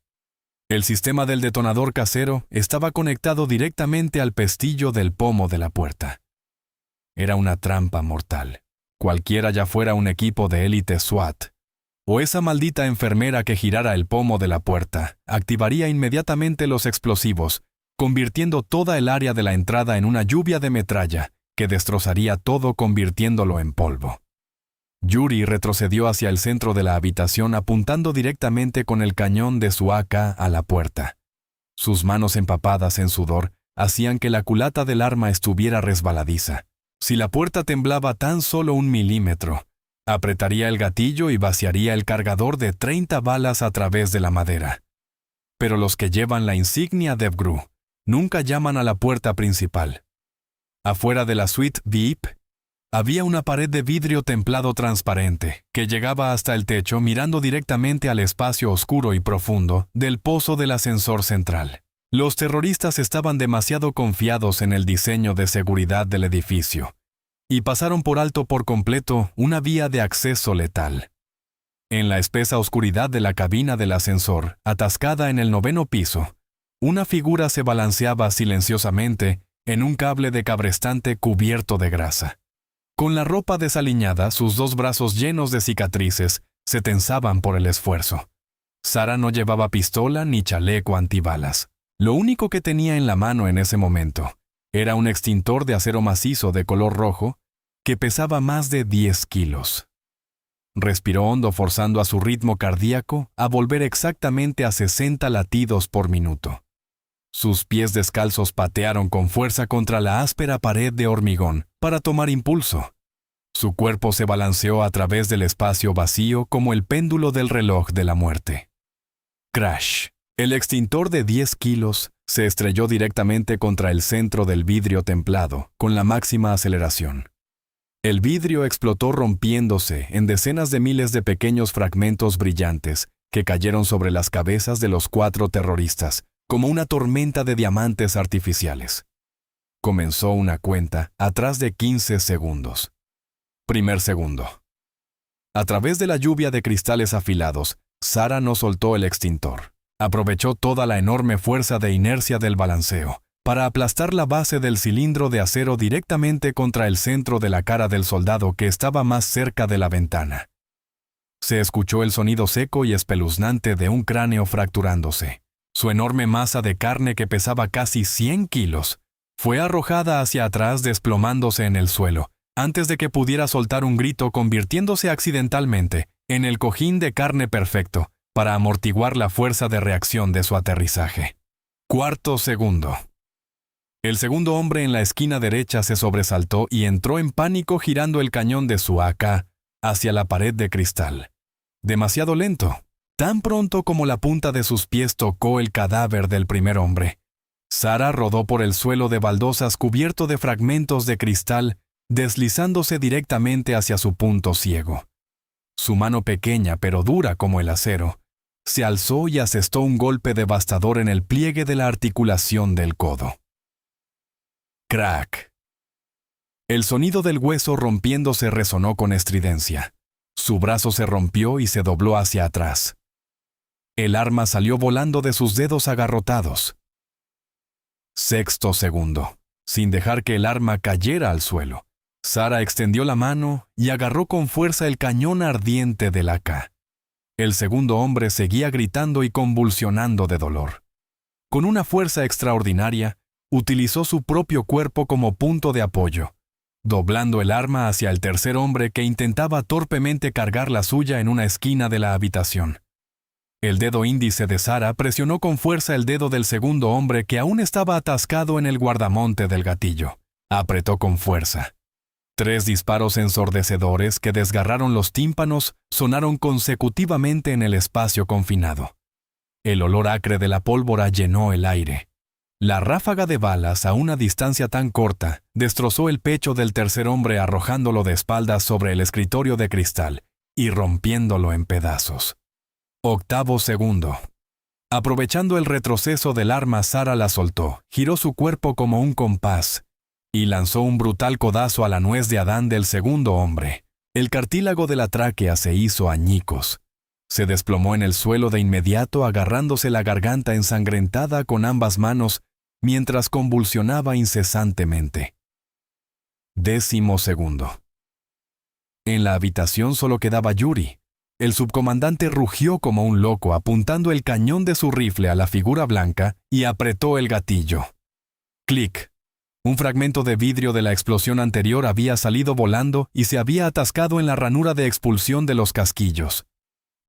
El sistema del detonador casero estaba conectado directamente al pestillo del pomo de la puerta. Era una trampa mortal, cualquiera ya fuera un equipo de élite SWAT, o esa maldita enfermera que girara el pomo de la puerta, activaría inmediatamente los explosivos, convirtiendo toda el área de la entrada en una lluvia de metralla que destrozaría todo convirtiéndolo en polvo. Yuri retrocedió hacia el centro de la habitación apuntando directamente con el cañón de su AK a la puerta. Sus manos empapadas en sudor hacían que la culata del arma estuviera resbaladiza. Si la puerta temblaba tan solo 1 milímetro, apretaría el gatillo y vaciaría el cargador de 30 balas a través de la madera. Pero los que llevan la insignia DevGru nunca llaman a la puerta principal. Afuera de la suite VIP, había una pared de vidrio templado transparente que llegaba hasta el techo mirando directamente al espacio oscuro y profundo del pozo del ascensor central. Los terroristas estaban demasiado confiados en el diseño de seguridad del edificio y pasaron por alto por completo una vía de acceso letal. En la espesa oscuridad de la cabina del ascensor, atascada en el 9º piso, una figura se balanceaba silenciosamente en un cable de cabrestante cubierto de grasa. Con la ropa desaliñada, sus 2 brazos llenos de cicatrices se tensaban por el esfuerzo. Sara no llevaba pistola ni chaleco antibalas. Lo único que tenía en la mano en ese momento era un extintor de acero macizo de color rojo que pesaba más de 10 kilos. Respiró hondo forzando a su ritmo cardíaco a volver exactamente a 60 latidos por minuto. Sus pies descalzos patearon con fuerza contra la áspera pared de hormigón para tomar impulso. Su cuerpo se balanceó a través del espacio vacío como el péndulo del reloj de la muerte. Crash. El extintor de 10 kilos se estrelló directamente contra el centro del vidrio templado con la máxima aceleración. El vidrio explotó rompiéndose en decenas de miles de pequeños fragmentos brillantes que cayeron sobre las cabezas de los 4 terroristas, como una tormenta de diamantes artificiales. Comenzó una cuenta atrás de 15 segundos. Primer segundo. A través de la lluvia de cristales afilados, Sara no soltó el extintor. Aprovechó toda la enorme fuerza de inercia del balanceo para aplastar la base del cilindro de acero directamente contra el centro de la cara del soldado que estaba más cerca de la ventana. Se escuchó el sonido seco y espeluznante de un cráneo fracturándose. Su enorme masa de carne que pesaba casi 100 kilos fue arrojada hacia atrás desplomándose en el suelo, antes de que pudiera soltar un grito convirtiéndose accidentalmente en el cojín de carne perfecto para amortiguar la fuerza de reacción de su aterrizaje. Cuarto segundo. El segundo hombre en la esquina derecha se sobresaltó y entró en pánico girando el cañón de su AK hacia la pared de cristal. Demasiado lento. Tan pronto como la punta de sus pies tocó el cadáver del primer hombre, Sara rodó por el suelo de baldosas cubierto de fragmentos de cristal, deslizándose directamente hacia su punto ciego. Su mano pequeña pero dura como el acero, se alzó y asestó un golpe devastador en el pliegue de la articulación del codo. Crack. El sonido del hueso rompiéndose resonó con estridencia. Su brazo se rompió y se dobló hacia atrás. El arma salió volando de sus dedos agarrotados. Sexto segundo. Sin dejar que el arma cayera al suelo, Sara extendió la mano y agarró con fuerza el cañón ardiente del AK. El segundo hombre seguía gritando y convulsionando de dolor. Con una fuerza extraordinaria, utilizó su propio cuerpo como punto de apoyo doblando el arma hacia el tercer hombre que intentaba torpemente cargar la suya en una esquina de la habitación. El dedo índice de Sara presionó con fuerza el dedo del segundo hombre que aún estaba atascado en el guardamonte del gatillo. Apretó con fuerza. 3 disparos ensordecedores que desgarraron los tímpanos sonaron consecutivamente en el espacio confinado. El olor acre de la pólvora llenó el aire. La ráfaga de balas a una distancia tan corta destrozó el pecho del tercer hombre arrojándolo de espaldas sobre el escritorio de cristal y rompiéndolo en pedazos. 8º segundo. Aprovechando el retroceso del arma, Sara la soltó, giró su cuerpo como un compás y lanzó un brutal codazo a la nuez de Adán del segundo hombre. El cartílago de la tráquea se hizo añicos. Se desplomó en el suelo de inmediato agarrándose la garganta ensangrentada con ambas manos mientras convulsionaba incesantemente. 10º segundo. En la habitación solo quedaba Yuri. El subcomandante rugió como un loco apuntando el cañón de su rifle a la figura blanca y apretó el gatillo. Clic. Un fragmento de vidrio de la explosión anterior había salido volando y se había atascado en la ranura de expulsión de los casquillos.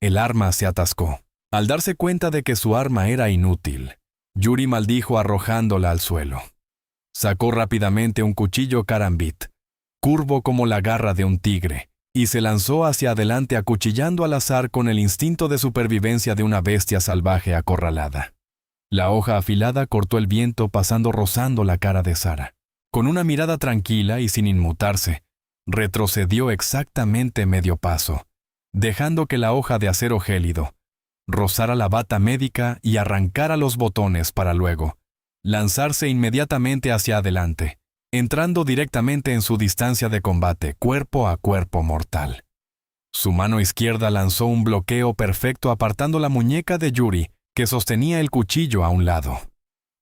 El arma se atascó. Al darse cuenta de que su arma era inútil, Yuri maldijo arrojándola al suelo. Sacó rápidamente un cuchillo carambit, curvo como la garra de un tigre, y se lanzó hacia adelante acuchillando al azar con el instinto de supervivencia de una bestia salvaje acorralada. La hoja afilada cortó el viento rozando la cara de Sara. Con una mirada tranquila y sin inmutarse, retrocedió exactamente medio paso, dejando que la hoja de acero gélido rozara la bata médica y arrancara los botones para luego lanzarse inmediatamente hacia adelante, entrando directamente en su distancia de combate cuerpo a cuerpo mortal. Su mano izquierda lanzó un bloqueo perfecto apartando la muñeca de Yuri, que sostenía el cuchillo a un lado.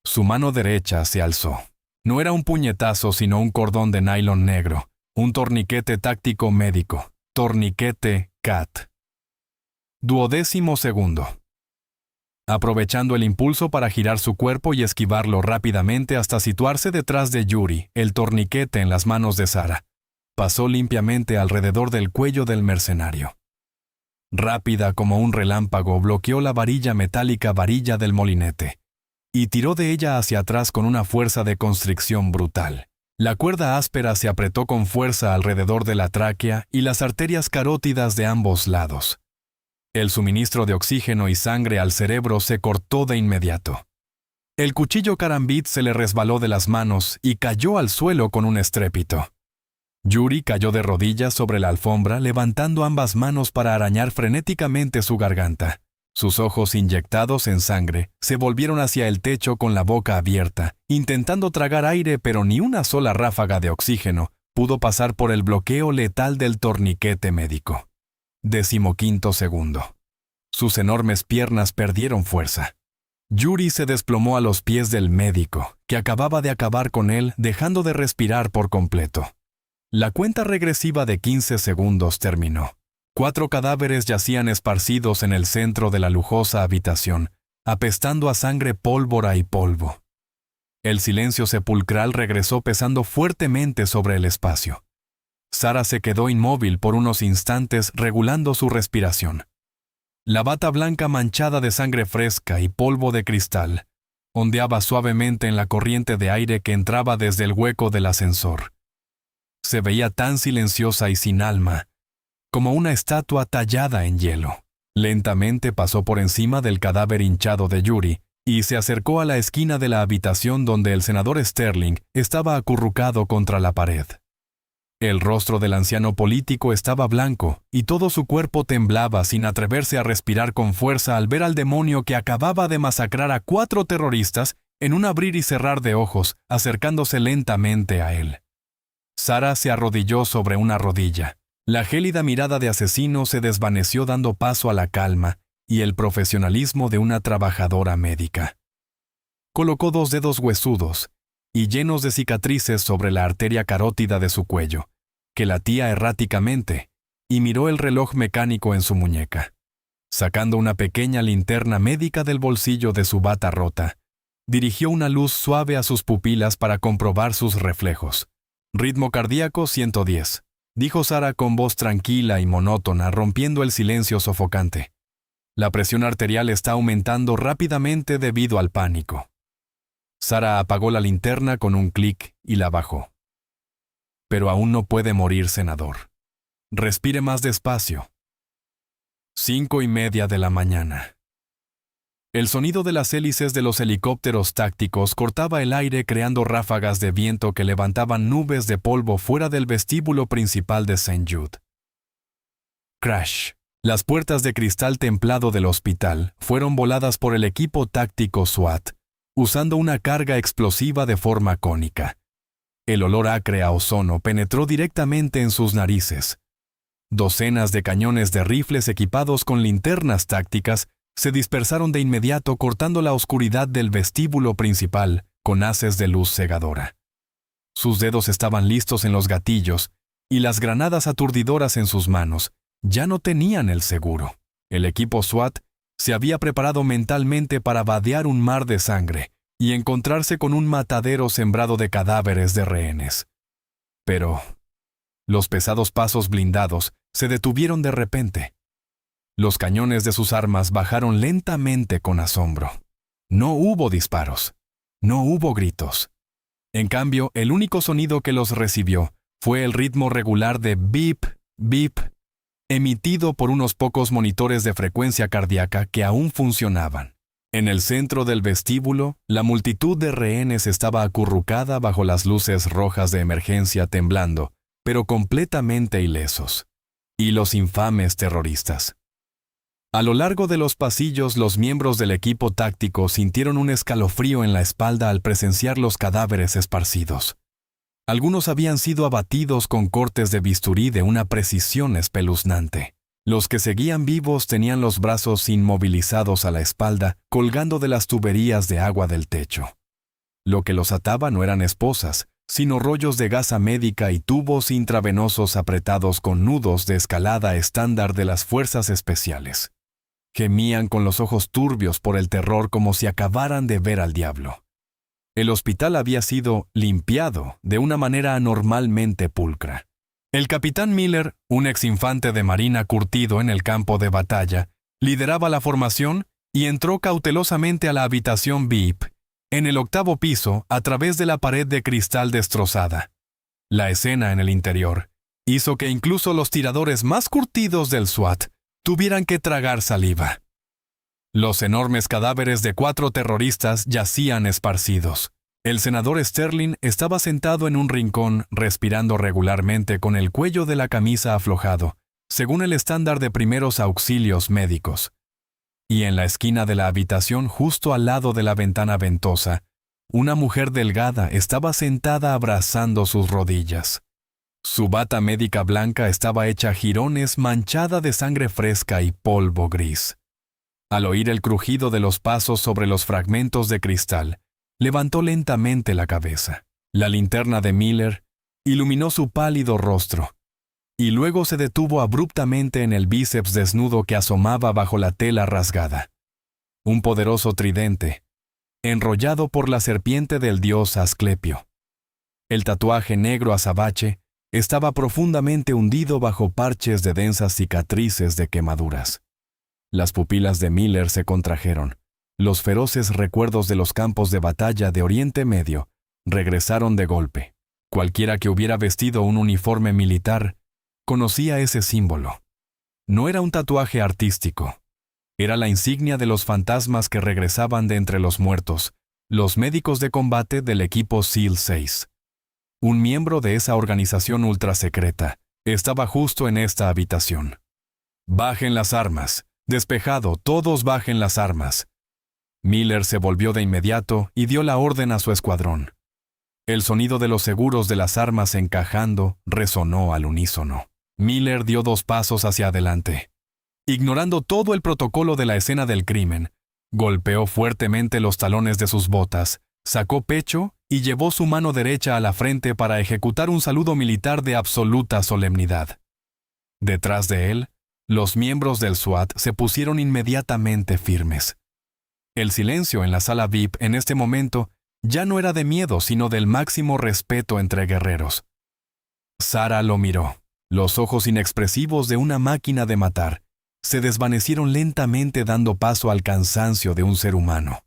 Su mano derecha se alzó. No era un puñetazo sino un cordón de nylon negro, un torniquete táctico médico, torniquete CAT. 12º segundo. Aprovechando el impulso para girar su cuerpo y esquivarlo rápidamente hasta situarse detrás de Yuri, el torniquete en las manos de Sara pasó limpiamente alrededor del cuello del mercenario. Rápida como un relámpago, bloqueó la varilla metálica varilla del molinete y tiró de ella hacia atrás con una fuerza de constricción brutal. La cuerda áspera se apretó con fuerza alrededor de la tráquea y las arterias carótidas de ambos lados. El suministro de oxígeno y sangre al cerebro se cortó de inmediato. El cuchillo carambit se le resbaló de las manos y cayó al suelo con un estrépito. Yuri cayó de rodillas sobre la alfombra, levantando ambas manos para arañar frenéticamente su garganta. Sus ojos inyectados en sangre se volvieron hacia el techo con la boca abierta, intentando tragar aire, pero ni una sola ráfaga de oxígeno pudo pasar por el bloqueo letal del torniquete médico. 15º segundo. Sus enormes piernas perdieron fuerza. Yuri se desplomó a los pies del médico, que acababa de acabar con él, dejando de respirar por completo. La cuenta regresiva de 15 segundos terminó. 4 cadáveres yacían esparcidos en el centro de la lujosa habitación, apestando a sangre, pólvora y polvo. El silencio sepulcral regresó pesando fuertemente sobre el espacio. Sara se quedó inmóvil por unos instantes regulando su respiración. La bata blanca manchada de sangre fresca y polvo de cristal ondeaba suavemente en la corriente de aire que entraba desde el hueco del ascensor. Se veía tan silenciosa y sin alma, como una estatua tallada en hielo. Lentamente pasó por encima del cadáver hinchado de Yuri y se acercó a la esquina de la habitación donde el senador Sterling estaba acurrucado contra la pared. El rostro del anciano político estaba blanco y todo su cuerpo temblaba sin atreverse a respirar con fuerza al ver al demonio que acababa de masacrar a 4 terroristas en un abrir y cerrar de ojos, acercándose lentamente a él. Sara se arrodilló sobre una rodilla. La gélida mirada de asesino se desvaneció dando paso a la calma y el profesionalismo de una trabajadora médica. Colocó 2 dedos huesudos y llenos de cicatrices sobre la arteria carótida de su cuello, que latía erráticamente, y miró el reloj mecánico en su muñeca. Sacando una pequeña linterna médica del bolsillo de su bata rota, dirigió una luz suave a sus pupilas para comprobar sus reflejos. Ritmo cardíaco 110, dijo Sara con voz tranquila y monótona, rompiendo el silencio sofocante. La presión arterial está aumentando rápidamente debido al pánico. Sara apagó la linterna con un clic y la bajó. Pero aún no puede morir, senador. Respire más despacio. 5:30 de la mañana. El sonido de las hélices de los helicópteros tácticos cortaba el aire creando ráfagas de viento que levantaban nubes de polvo fuera del vestíbulo principal de St. Jude. Crash. Las puertas de cristal templado del hospital fueron voladas por el equipo táctico SWAT, usando una carga explosiva de forma cónica. El olor acre a ozono penetró directamente en sus narices. Docenas de cañones de rifles equipados con linternas tácticas se dispersaron de inmediato cortando la oscuridad del vestíbulo principal con haces de luz cegadora. Sus dedos estaban listos en los gatillos y las granadas aturdidoras en sus manos ya no tenían el seguro. El equipo SWAT se había preparado mentalmente para vadear un mar de sangre y encontrarse con un matadero sembrado de cadáveres de rehenes. Pero los pesados pasos blindados se detuvieron de repente. Los cañones de sus armas bajaron lentamente con asombro. No hubo disparos. No hubo gritos. En cambio, el único sonido que los recibió fue el ritmo regular de bip, bip, emitido por unos pocos monitores de frecuencia cardíaca que aún funcionaban. En el centro del vestíbulo, la multitud de rehenes estaba acurrucada bajo las luces rojas de emergencia temblando, pero completamente ilesos. Y los infames terroristas. A lo largo de los pasillos, los miembros del equipo táctico sintieron un escalofrío en la espalda al presenciar los cadáveres esparcidos. Algunos habían sido abatidos con cortes de bisturí de una precisión espeluznante. Los que seguían vivos tenían los brazos inmovilizados a la espalda, colgando de las tuberías de agua del techo. Lo que los ataba no eran esposas, sino rollos de gasa médica y tubos intravenosos apretados con nudos de escalada estándar de las fuerzas especiales. Gemían con los ojos turbios por el terror como si acabaran de ver al diablo. El hospital había sido limpiado de una manera anormalmente pulcra. El capitán Miller, un exinfante de marina curtido en el campo de batalla, lideraba la formación y entró cautelosamente a la habitación VIP, en el 8º piso, a través de la pared de cristal destrozada. La escena en el interior hizo que incluso los tiradores más curtidos del SWAT tuvieran que tragar saliva. Los enormes cadáveres de 4 terroristas yacían esparcidos. El senador Sterling estaba sentado en un rincón, respirando regularmente con el cuello de la camisa aflojado, según el estándar de primeros auxilios médicos. Y en la esquina de la habitación, justo al lado de la ventana ventosa, una mujer delgada estaba sentada abrazando sus rodillas. Su bata médica blanca estaba hecha jirones, manchada de sangre fresca y polvo gris. Al oír el crujido de los pasos sobre los fragmentos de cristal, levantó lentamente la cabeza. La linterna de Miller iluminó su pálido rostro, y luego se detuvo abruptamente en el bíceps desnudo que asomaba bajo la tela rasgada. Un poderoso tridente, enrollado por la serpiente del dios Asclepio. El tatuaje negro azabache estaba profundamente hundido bajo parches de densas cicatrices de quemaduras. Las pupilas de Miller se contrajeron. Los feroces recuerdos de los campos de batalla de Oriente Medio regresaron de golpe. Cualquiera que hubiera vestido un uniforme militar conocía ese símbolo. No era un tatuaje artístico. Era la insignia de los fantasmas que regresaban de entre los muertos, los médicos de combate del equipo SEAL 6. Un miembro de esa organización ultrasecreta estaba justo en esta habitación. «Bajen las armas. Despejado, todos bajen las armas». Miller se volvió de inmediato y dio la orden a su escuadrón. El sonido de los seguros de las armas encajando resonó al unísono. Miller dio 2 pasos hacia adelante. Ignorando todo el protocolo de la escena del crimen, golpeó fuertemente los talones de sus botas, sacó pecho y llevó su mano derecha a la frente para ejecutar un saludo militar de absoluta solemnidad. Detrás de él, los miembros del SWAT se pusieron inmediatamente firmes. El silencio en la sala VIP en este momento ya no era de miedo, sino del máximo respeto entre guerreros. Sara lo miró. Los ojos inexpresivos de una máquina de matar se desvanecieron lentamente dando paso al cansancio de un ser humano.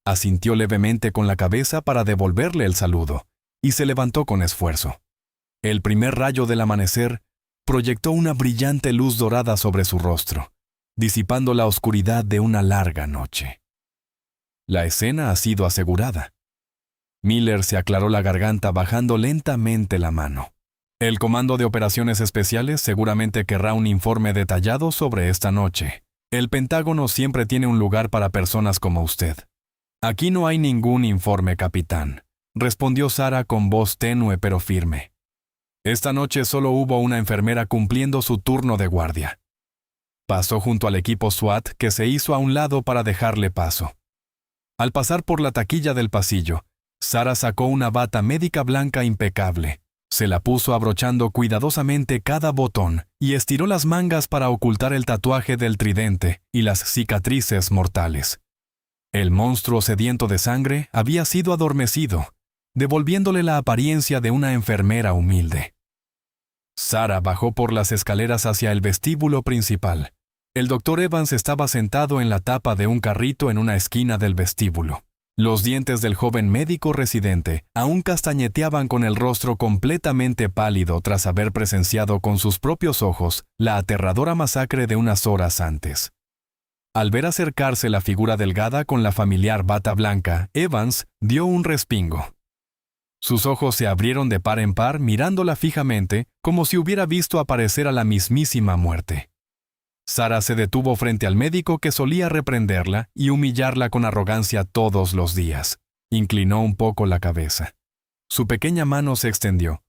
Asintió levemente con la cabeza para devolverle el saludo y se levantó con esfuerzo. El primer rayo del amanecer proyectó una brillante luz dorada sobre su rostro, disipando la oscuridad de una larga noche. La escena ha sido asegurada. Miller se aclaró la garganta bajando lentamente la mano. El Comando de Operaciones Especiales seguramente querrá un informe detallado sobre esta noche. El Pentágono siempre tiene un lugar para personas como usted. Aquí no hay ningún informe, capitán, respondió Sara con voz tenue pero firme. Esta noche solo hubo una enfermera cumpliendo su turno de guardia. Pasó junto al equipo SWAT que se hizo a un lado para dejarle paso. Al pasar por la taquilla del pasillo, Sara sacó una bata médica blanca impecable. Se la puso abrochando cuidadosamente cada botón y estiró las mangas para ocultar el tatuaje del tridente y las cicatrices mortales. El monstruo sediento de sangre había sido adormecido, devolviéndole la apariencia de una enfermera humilde. Sara bajó por las escaleras hacia el vestíbulo principal. El doctor Evans estaba sentado en la tapa de un carrito en una esquina del vestíbulo. Los dientes del joven médico residente aún castañeteaban con el rostro completamente pálido tras haber presenciado con sus propios ojos la aterradora masacre de unas horas antes. Al ver acercarse la figura delgada con la familiar bata blanca, Evans dio un respingo. Sus ojos se abrieron de par en par mirándola fijamente como si hubiera visto aparecer a la mismísima muerte. Sara se detuvo frente al médico que solía reprenderla y humillarla con arrogancia todos los días. Inclinó un poco la cabeza. Su pequeña mano se extendió.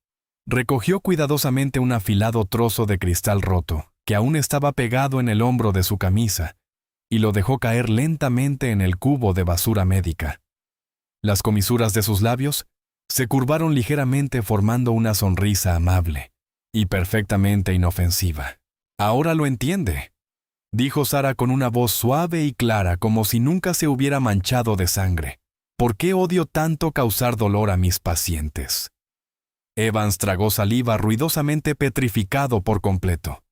Recogió cuidadosamente un afilado trozo de cristal roto, que aún estaba pegado en el hombro de su camisa, y lo dejó caer lentamente en el cubo de basura médica. Las comisuras de sus labios se curvaron ligeramente formando una sonrisa amable y perfectamente inofensiva. «Ahora lo entiende», dijo Sara con una voz suave y clara como si nunca se hubiera manchado de sangre. «¿Por qué odio tanto causar dolor a mis pacientes?» Evans tragó saliva ruidosamente petrificado por completo.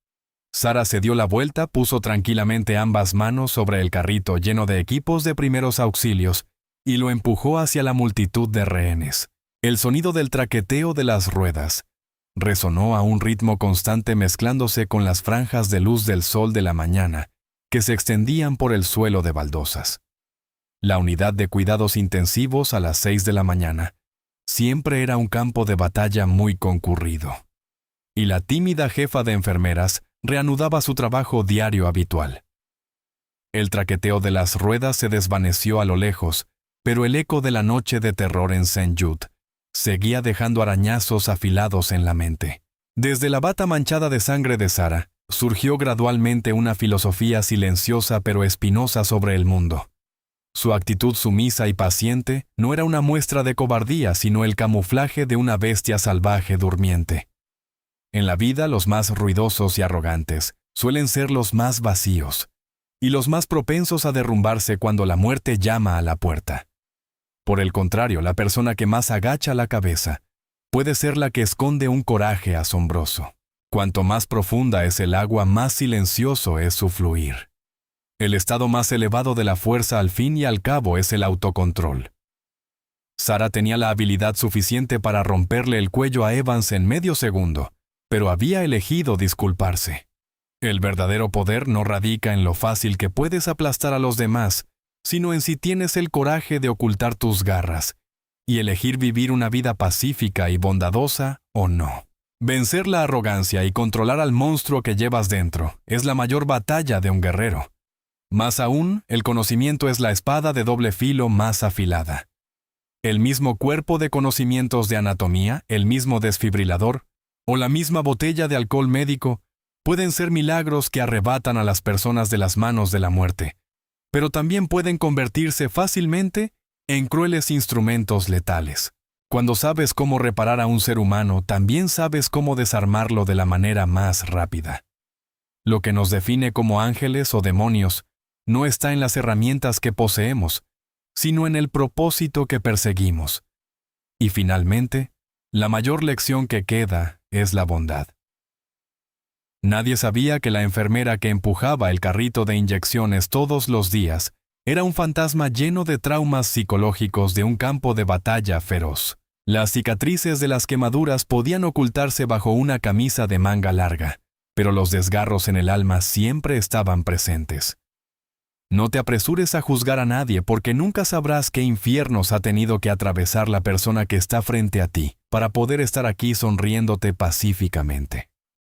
Sara se dio la vuelta, puso tranquilamente ambas manos sobre el carrito lleno de equipos de primeros auxilios y lo empujó hacia la multitud de rehenes. El sonido del traqueteo de las ruedas resonó a un ritmo constante mezclándose con las franjas de luz del sol de la mañana que se extendían por el suelo de baldosas. La unidad de cuidados intensivos a las 6 de la mañana siempre era un campo de batalla muy concurrido. Y la tímida jefa de enfermeras reanudaba su trabajo diario habitual. El traqueteo de las ruedas se desvaneció a lo lejos, pero el eco de la noche de terror en St. Jude seguía dejando arañazos afilados en la mente. Desde la bata manchada de sangre de Sara, surgió gradualmente una filosofía silenciosa pero espinosa sobre el mundo. Su actitud sumisa y paciente no era una muestra de cobardía, sino el camuflaje de una bestia salvaje durmiente. En la vida, los más ruidosos y arrogantes suelen ser los más vacíos, y los más propensos a derrumbarse cuando la muerte llama a la puerta. Por el contrario, la persona que más agacha la cabeza puede ser la que esconde un coraje asombroso. Cuanto más profunda es el agua, más silencioso es su fluir. El estado más elevado de la fuerza al fin y al cabo es el autocontrol. Sara tenía la habilidad suficiente para romperle el cuello a Evans en medio segundo, pero había elegido disculparse. El verdadero poder no radica en lo fácil que puedes aplastar a los demás, sino en si tienes el coraje de ocultar tus garras y elegir vivir una vida pacífica y bondadosa o no. Vencer la arrogancia y controlar al monstruo que llevas dentro es la mayor batalla de un guerrero. Más aún, el conocimiento es la espada de doble filo más afilada. El mismo cuerpo de conocimientos de anatomía, el mismo desfibrilador o la misma botella de alcohol médico pueden ser milagros que arrebatan a las personas de las manos de la muerte, pero también pueden convertirse fácilmente en crueles instrumentos letales. Cuando sabes cómo reparar a un ser humano, también sabes cómo desarmarlo de la manera más rápida. Lo que nos define como ángeles o demonios no está en las herramientas que poseemos, sino en el propósito que perseguimos. Y finalmente, la mayor lección que queda es la bondad. Nadie sabía que la enfermera que empujaba el carrito de inyecciones todos los días era un fantasma lleno de traumas psicológicos de un campo de batalla feroz. Las cicatrices de las quemaduras podían ocultarse bajo una camisa de manga larga, pero los desgarros en el alma siempre estaban presentes. No te apresures a juzgar a nadie porque nunca sabrás qué infiernos ha tenido que atravesar la persona que está frente a ti para poder estar aquí sonriéndote pacíficamente.